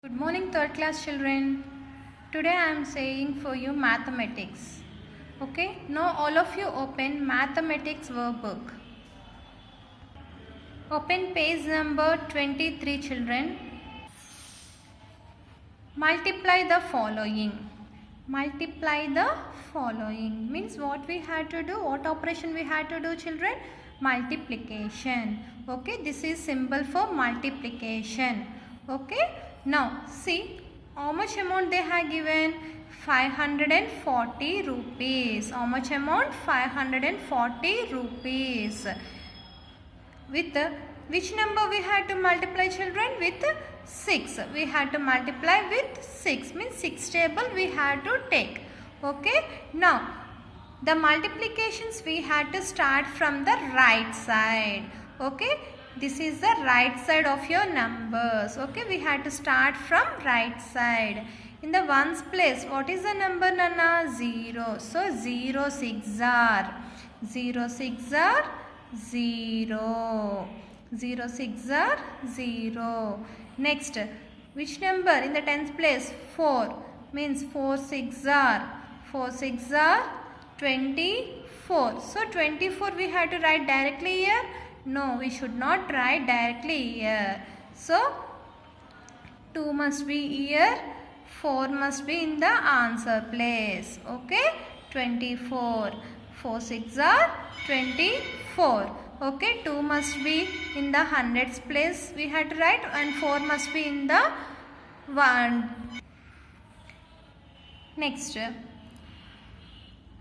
Good morning, third class children. Today I am saying for you mathematics. Okay, now all of you open mathematics workbook. Open page number 23, children. Multiply the following. Multiply the following means what we had to do, what operation we had to do, children? Multiplication. Okay, this is symbol for multiplication. Okay, now see how much amount they have given. 540 rupees. How much amount? 540 rupees. With which number we had to multiply, children? With 6. We had to multiply with 6 means 6 table we had to take. Okay, now the multiplications we had to start from the right side. Okay, this is the right side of your numbers. Okay, we had to start from right side. In the ones place, what is the number, Nana? 0. So 0 6 are 0 6 are 0. 0 6 are 0. Next, which number in the tens place? 4 means 4 6 are 24. So 24 we have to write directly here. No, we should not write directly here. So 2 must be here, 4 must be in the answer place. Okay, 24. 4 6 are 24. Okay, 2 must be in the hundreds place we had to write, and 4 must be in the 1. Next,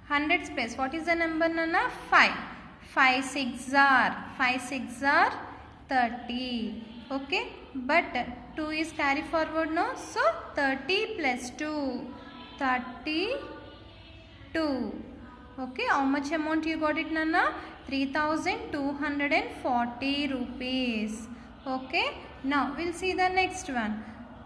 hundreds place. What is the number, Nana? 5. 5 6 are 30. Okay, but 2 is carry forward, no? So 30 plus 2, 32. Okay, how much amount you got it, Nana? 3,240 rupees. Okay, now we'll see the next one.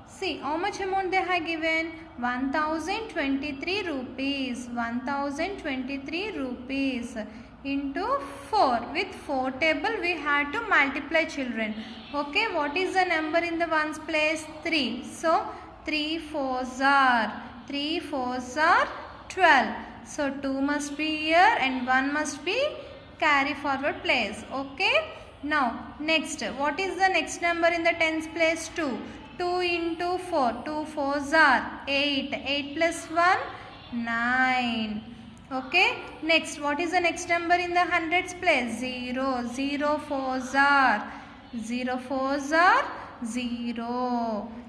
See how much amount they have given. 1,023 rupees. 1,023 rupees into 4. With 4 table we had to multiply, children. Okay, what is the number in the ones place? 3. So 3 4s are 12. So 2 must be here and 1 must be carry forward place. Okay, now next, what is the next number in the tens place? 2. 2 into 4. 2 4s are 8. 8 plus 1, 9. Okay, next, what is the next number in the hundreds place? 0. 0 4s are 0.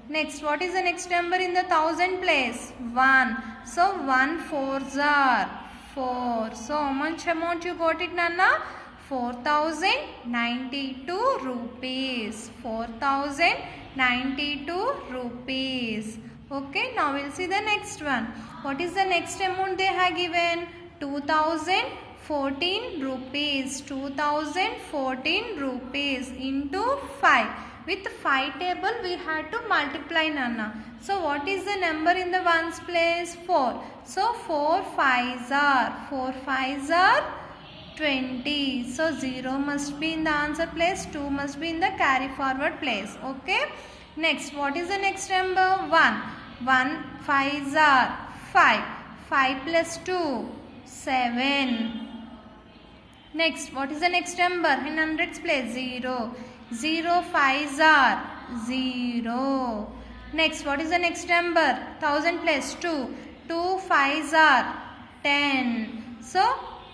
Next, what is the next number in the thousand place? 1. So 1 4s are 4. So how much amount you got it, Nana? 4,092 rupees. 4,092 rupees. Okay, now we'll see the next one. What is the next amount they have given? 2,014 rupees. 2,014 rupees into 5. With 5 table we had to multiply, Nana. So what is the number in the ones place? 4. So 4 5s are 20. So 0 must be in the answer place, 2 must be in the carry forward place. Okay. Next, what is the next number? 1. 1 5s are 5. 5 plus 2, 7. Next, what is the next number in hundreds place? 0. 0 5s are 0. Next, what is the next number? 1000 plus 2. 2 5s are 10. So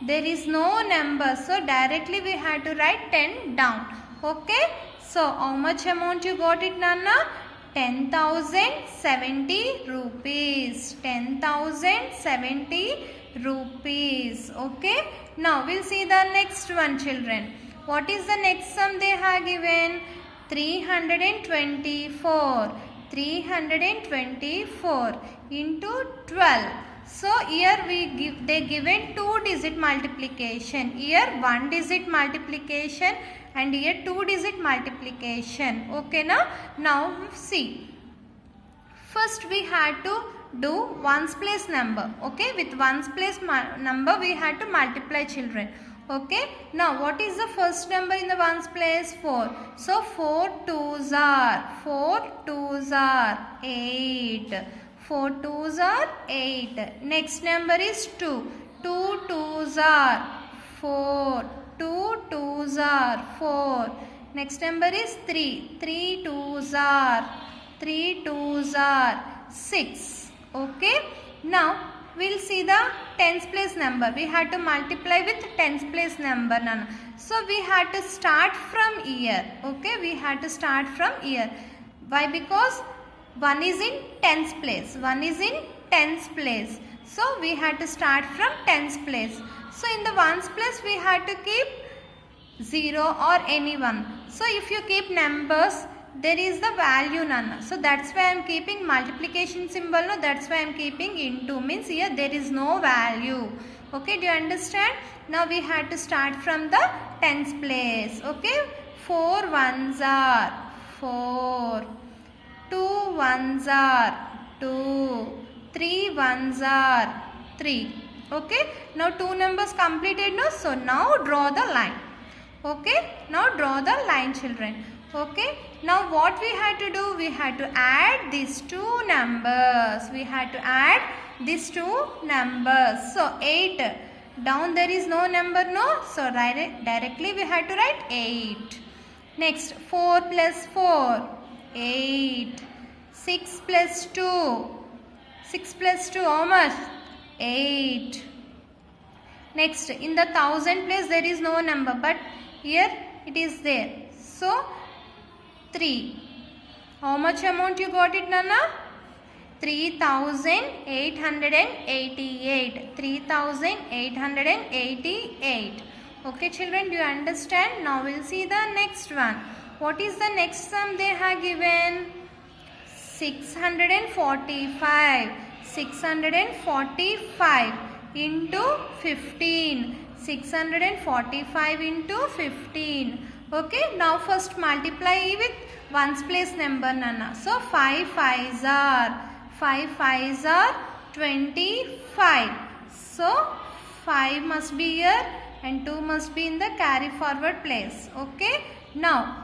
there is no number. So directly we had to write 10 down. Okay. So how much amount you got it, Nana? 10,070 rupees. 10,070 rupees. Okay. Now we'll see the next one, children. What is the next sum they have given? 324. 324 into 12. So here they given 2-digit multiplication. Here 1-digit multiplication and here 2-digit multiplication. Okay, now see. First we had to do ones place number. Okay, with ones place number we had to multiply, children. Okay, now what is the first number in the ones place? 4. So 4 twos are 8. 4 twos are 8. Next number is 2. 2 twos are 4. 2 twos are 4. Next number is 3. 3 twos are 6. Okay, now we'll see the tens place number. We had to multiply with tens place number, Nana. So we had to start from here. Okay, we had to start from here. Why? Because 1 is in tens place. 1 is in tens place. So we had to start from tens place. So in the ones place we had to keep 0 or any one. So if you keep numbers, there is the value, Nana. So that's why I am keeping multiplication symbol. No, that's why I am keeping into. Means here there is no value. Okay, do you understand? Now we had to start from the tens place. Okay, 4 ones are 4. 2 ones are 2. 3 ones are 3. Okay, now 2 numbers completed. No, so now draw the line. Okay, now draw the line, children. Okay, now what we had to do? We had to add these two numbers. We had to add these two numbers. So 8. Down there is no number, no. So directly we had to write 8. Next 4 plus 4, 8. 6 plus 2. 6 plus 2, how much? 8. Next, in the thousand place there is no number, but here it is there. So 3. How much amount you got it, Nana? 3,888. 3,888. Okay, children, do you understand? Now we'll see the next one. What is the next sum they have given? 645. 645 into 15. 645 into 15. Okay, now first multiply with ones place number, Nana. So 5 5s are 25. So 5 must be here and 2 must be in the carry forward place. Okay, now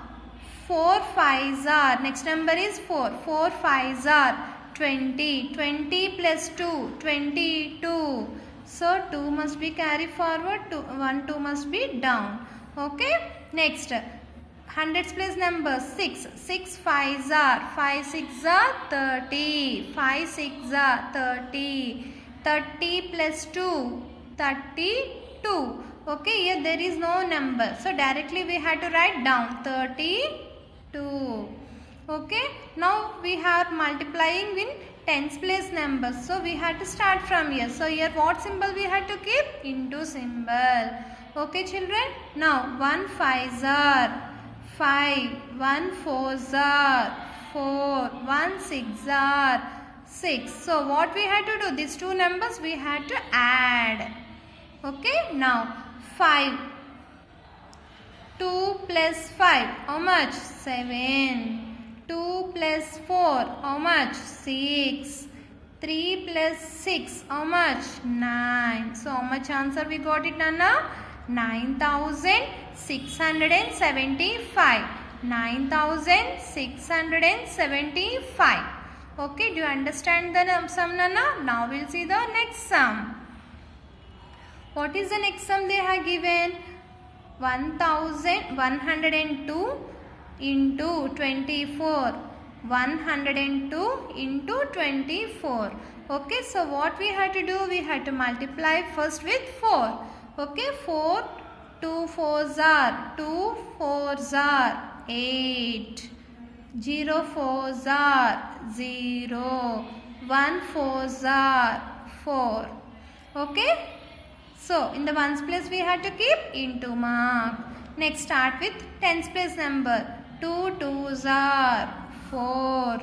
4 5s are, next number is 4. 4 5s are 20. 20 plus 2, 22. So 2 must be carry forward, 2 must be down. Okay, next hundreds place number 6. 6 5s are, 5 6 are 30. 5 6 are 30. 30 plus 2, 32. Okay, here there is no number. So directly we had to write down 32. Okay, now we are multiplying in tens place numbers. So we had to start from here. So here what symbol we had to keep? Into symbol. Okay, children. Now 1 5s are 5. 1 4s are 4. 1 6s are 6. So what we had to do? These two numbers we had to add. Okay, now 5. 2 plus 5. How much? 7. 2 plus 4, how much? 6. 3 plus 6, how much? 9. So, how much answer we got it, Nana? 9,675. 9,675. Okay, do you understand the sum, Nana? Now, we'll see the next sum. What is the next sum they have given? 1,102 into 24. 102 into 24. Okay, so what we had to do? We had to multiply first with 4. Okay, 4. 2 4s are 2 4s are 8. 0 4s are 0. 1 4s are 4. Okay, so in the ones place we had to keep into mark. Next, start with tens place number. 2 2s are 4.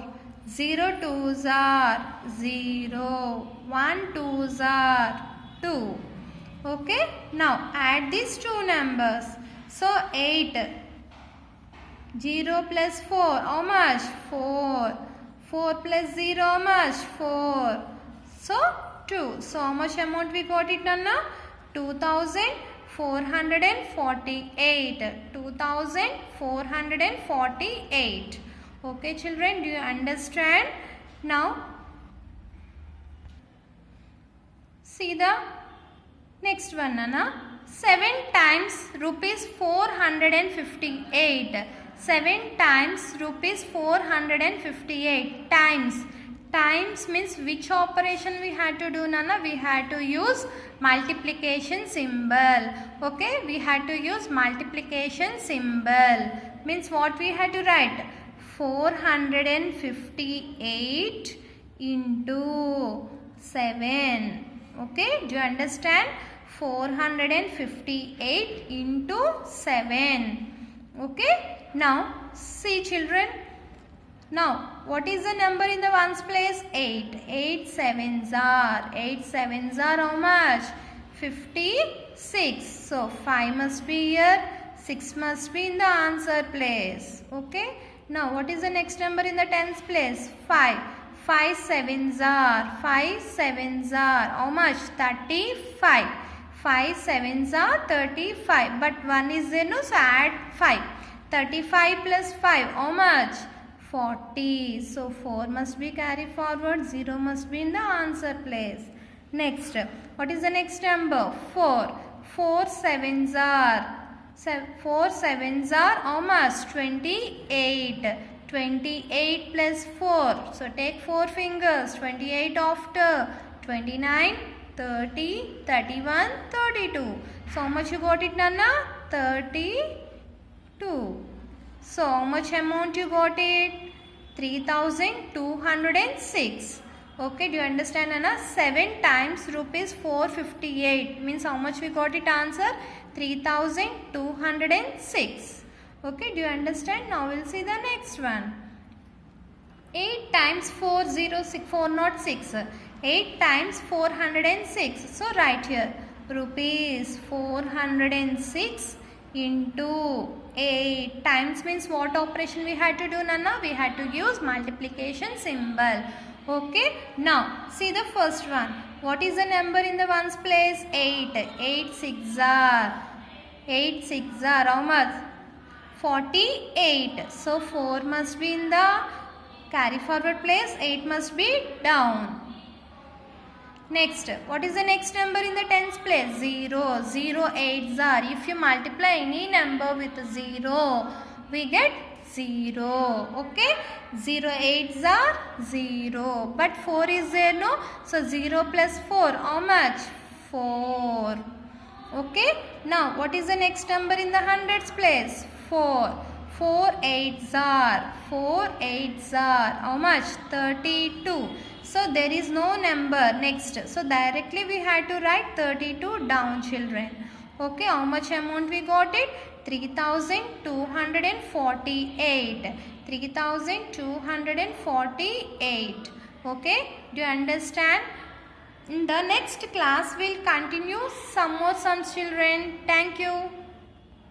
0 2s are 0. 1 2s are 2. Okay, now add these two numbers. So 8. 0 plus 4, how much? 4. 4 plus 0, how much? 4. So 2. So how much amount we got it, Nana? 2,400. 2448. 2448. Okay children, do you understand? Now see the next one, Nana. 7 times rupees 458. 7 times rupees 458. Times means which operation we had to do, Nana? We had to use multiplication symbol. Okay, we had to use multiplication symbol. Means what we had to write? 458 into 7. Okay, do you understand? 458 into 7. Okay, now see children. Now, what is the number in the ones place? 8. 8 sevens are. 8 sevens are how much? 56. So, 5 must be here. 6 must be in the answer place. Okay. Now, what is the next number in the tens place? 5. 5 sevens are. 5 sevens are. How much? 35. 5 sevens are 35. But 1 is there, no? So, add 5. 35 plus 5. How much? 40. So 4 must be carried forward, 0 must be in the answer place. Next, what is the next number? 4. 4 sevens are. 4 sevens are how much? 28. 28 plus 4. So take 4 fingers. 28 after. 29, 30, 31, 32. So how much you got it, Nana? 32. So how much amount you got it? 3206. Okay, do you understand, Anna? 7 times rupees 458 means how much we got it answer? 3206. Okay, do you understand? Now we'll see the next one. 8 times 406. 8 times 406. So write here rupees 406 into 8 times means what operation we had to do, Nana? We had to use multiplication symbol. Okay. Now see the first one. What is the number in the ones place? 8. 8 6 are. 8 6 are how much? 48. So 4 must be in the carry forward place. 8 must be down. Next, what is the next number in the tens place? 0. 0 8s are. If you multiply any number with 0, we get 0. Okay? 0 8s are 0. But 4 is there, no? So 0 plus 4, how much? 4. Okay? Now, what is the next number in the hundreds place? 4. 4 8s are. 4 8s are. How much? 32. So there is no number next. So directly we had to write 32 down, children. Okay, how much amount we got it? 3248. 3248. Okay, do you understand? In the next class we'll continue some more sums, children. Thank you.